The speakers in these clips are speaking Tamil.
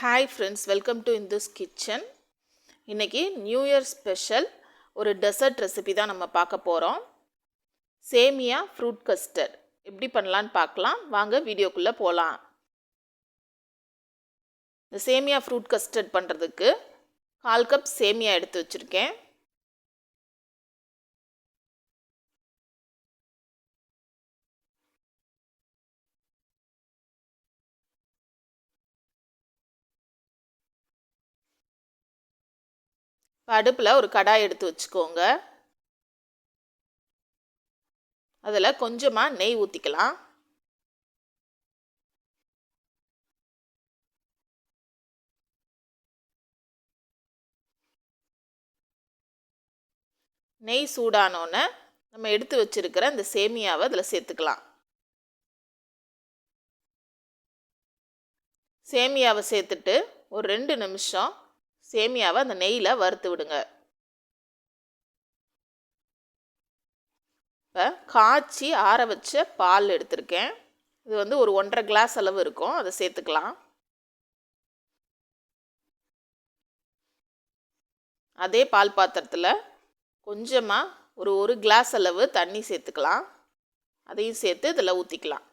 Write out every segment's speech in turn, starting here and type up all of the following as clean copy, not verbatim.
Hi friends, welcome to Hindu's kitchen. இன்றைக்கி நியூ இயர் ஸ்பெஷல் ஒரு டெசர்ட் ரெசிபி தான் நம்ம பார்க்க போகிறோம். சேமியா ஃப்ரூட் கஸ்டர்ட் எப்படி பண்ணலான்னு பார்க்கலாம். வாங்க வீடியோக்குள்ளே போகலாம். இந்த சேமியா ஃப்ரூட் கஸ்டர்ட் பண்ணுறதுக்கு 1/4 கப் சேமியா எடுத்து வச்சுருக்கேன். அடுப்பில் ஒரு கடாய் எடுத்து வச்சுக்கோங்க. அதில் கொஞ்சமாக நெய் ஊற்றிக்கலாம். நெய் சூடானோன்னு நம்ம எடுத்து வச்சுருக்கிற இந்த சேமியாவை அதில் சேர்த்துக்கலாம். சேமியாவை சேர்த்துட்டு ஒரு 2 நிமிஷம் சேமியாவை அந்த நெய்யில் வறுத்து விடுங்க. இப்போ காய்ச்சி ஆற வச்ச பால் எடுத்திருக்கேன். இது வந்து ஒரு 1.5 கிளாஸ் அளவு இருக்கும். அதை சேர்த்துக்கலாம். அதே பால் பாத்திரத்தில் கொஞ்சமாக ஒரு கிளாஸ் அளவு தண்ணி சேர்த்துக்கலாம். அதையும் சேர்த்து இதில் ஊற்றிக்கலாம்.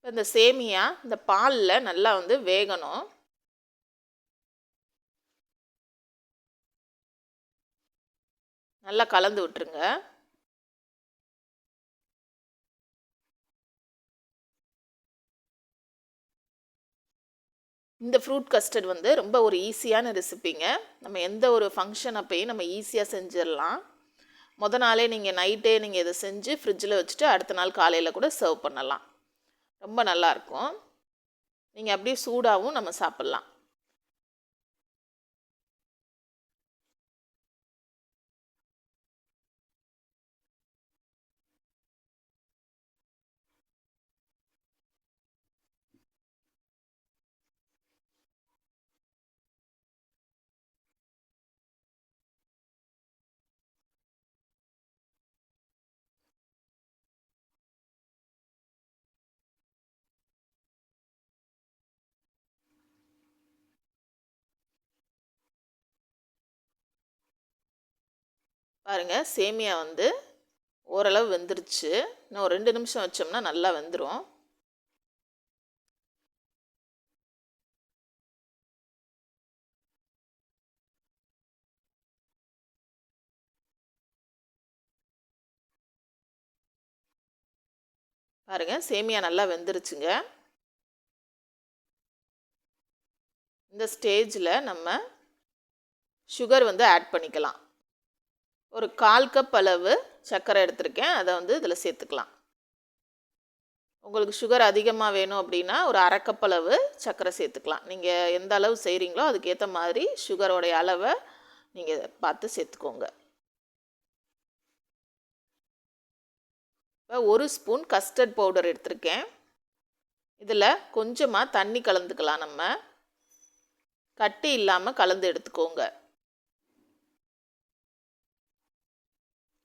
இந்த சேமியா இந்த பாலில் நல்லா வேகணும். நல்லா கலந்து விட்டுருங்க. இந்த ஃப்ரூட் கஸ்டர்ட் ரொம்ப ஒரு ஈஸியான ரெசிபிங்க. நம்ம எந்த ஒரு ஃபங்க்ஷன் அப்பையும் நம்ம ஈஸியாக செஞ்சிடலாம். நாளே நீங்கள் நைட்டே நீங்கள் இதை செஞ்சு ஃப்ரிட்ஜில் வச்சுட்டு அடுத்த நாள் காலையில் கூட சர்வ் பண்ணலாம். ரொம்ப நல்லாயிருக்கும். நீங்கள் அப்படியே சூடாகவும் நம்ம சாப்பிட்லாம். பாருங்கள், சேமியா ஓரளவு வெந்துருச்சு. இன்னும் ஒரு 2 நிமிஷம் வச்சோம்னா நல்லா வெந்துடும். பாருங்கள், சேமியா நல்லா வெந்துருச்சுங்க. இந்த ஸ்டேஜில் நம்ம சுகர் ஆட் பண்ணிக்கலாம். ஒரு 1/4 கப் அளவு சர்க்கரை எடுத்திருக்கேன். அதை இதில் சேர்த்துக்கலாம். உங்களுக்கு சுகர் அதிகமாக வேணும் அப்படின்னா ஒரு 1/2 கப் அளவு சர்க்கரை சேர்த்துக்கலாம். நீங்கள் எந்த அளவு செய்கிறீங்களோ அதுக்கேற்ற மாதிரி சுகரோடைய அளவை நீங்கள் பார்த்து சேர்த்துக்கோங்க. இப்போ 1 ஸ்பூன் கஸ்டர்ட் பவுடர் எடுத்திருக்கேன். இதில் கொஞ்சமாக தண்ணி கலந்துக்கலாம். நம்ம கட்டி இல்லாமல் கலந்து எடுத்துக்கோங்க.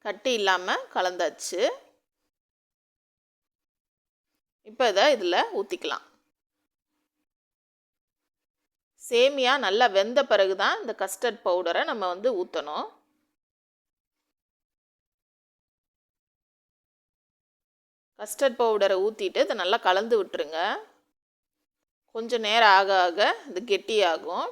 கட்டி இல்லாமல் கலந்தாச்சு. இப்போ இதை இதில் ஊற்றிக்கலாம். சேமியா நல்லா வெந்த பிறகு தான் இந்த கஸ்டர்ட் பவுடரை நம்ம ஊற்றணும். கஸ்டர்ட் பவுடரை ஊற்றிட்டு இதை நல்லா கலந்து விட்டுருங்க. கொஞ்சம் நேரம் ஆக ஆக இது கெட்டியாகும்.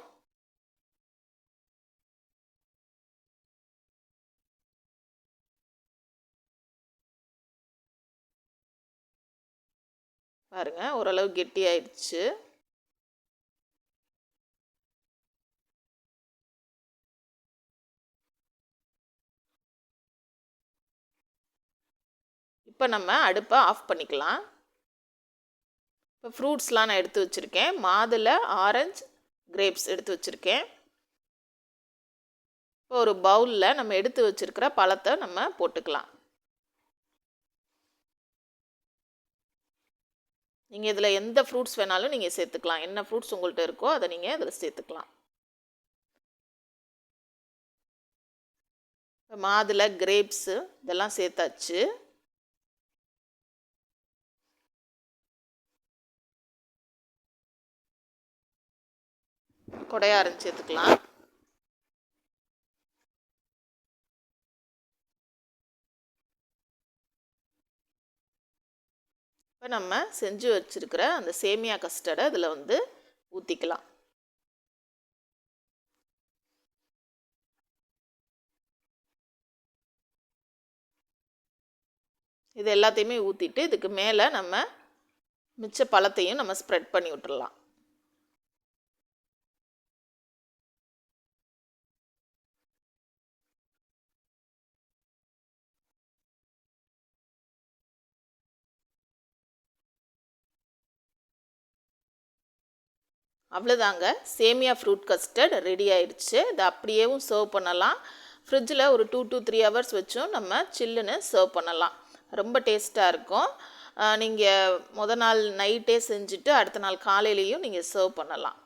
பாருங்கள், ஓரளவு கெட்டியாயிடுச்சு. இப்போ நம்ம அடுப்பை ஆஃப் பண்ணிக்கலாம். இப்போ ஃப்ரூட்ஸ்லாம் நான் எடுத்து வச்சுருக்கேன். மாதுளை, ஆரஞ்சு, கிரேப்ஸ் எடுத்து வச்சுருக்கேன். இப்போ ஒரு பவுலில் நம்ம எடுத்து வச்சுருக்கிற பழத்தை நம்ம போட்டுக்கலாம். நீங்கள் இதில் எந்த ஃப்ரூட்ஸ் வேணாலும் நீங்கள் சேர்த்துக்கலாம். என்ன ஃப்ரூட்ஸ் உங்கள்கிட்ட இருக்கோ அதை நீங்கள் இதில் சேர்த்துக்கலாம். மாதுளை, கிரேப்ஸு இதெல்லாம் சேர்த்தாச்சு. கொடையாரம் சேர்த்துக்கலாம். இப்போ நம்ம செஞ்சு வச்சுருக்கிற அந்த சேமியா கஸ்டர்டை இதில் வந்து ஊற்றிக்கலாம். இது எல்லாத்தையுமே ஊற்றிட்டு இதுக்கு மேலே நம்ம மிச்ச பழத்தையும் நம்ம ஸ்ப்ரெட் பண்ணி விட்டுடலாம். அவ்வளோதாங்க, சேமியா ஃப்ரூட் கஸ்டர்ட் ரெடி ஆயிடுச்சு. இதை அப்படியேவும் சர்வ் பண்ணலாம். ஃப்ரிட்ஜில் ஒரு 2 to 3 hours வச்சும் நம்ம சில்லுன்னு சர்வ் பண்ணலாம். ரொம்ப டேஸ்ட்டாக இருக்கும். நீங்கள் நாள் நைட்டே செஞ்சுட்டு அடுத்த நாள் காலையிலையும் நீங்கள் சர்வ் பண்ணலாம்.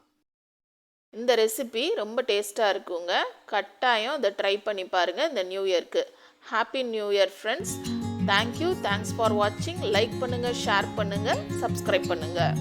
இந்த ரெசிபி ரொம்ப டேஸ்ட்டாக இருக்குங்க. கட்டாயம் இதை ட்ரை பண்ணி பாருங்கள் இந்த நியூ இயர்க்கு. Happy new year friends. Thank you. Thanks for வாட்சிங். லைக் பண்ணுங்கள், ஷேர் பண்ணுங்கள், சப்ஸ்கிரைப் பண்ணுங்கள்.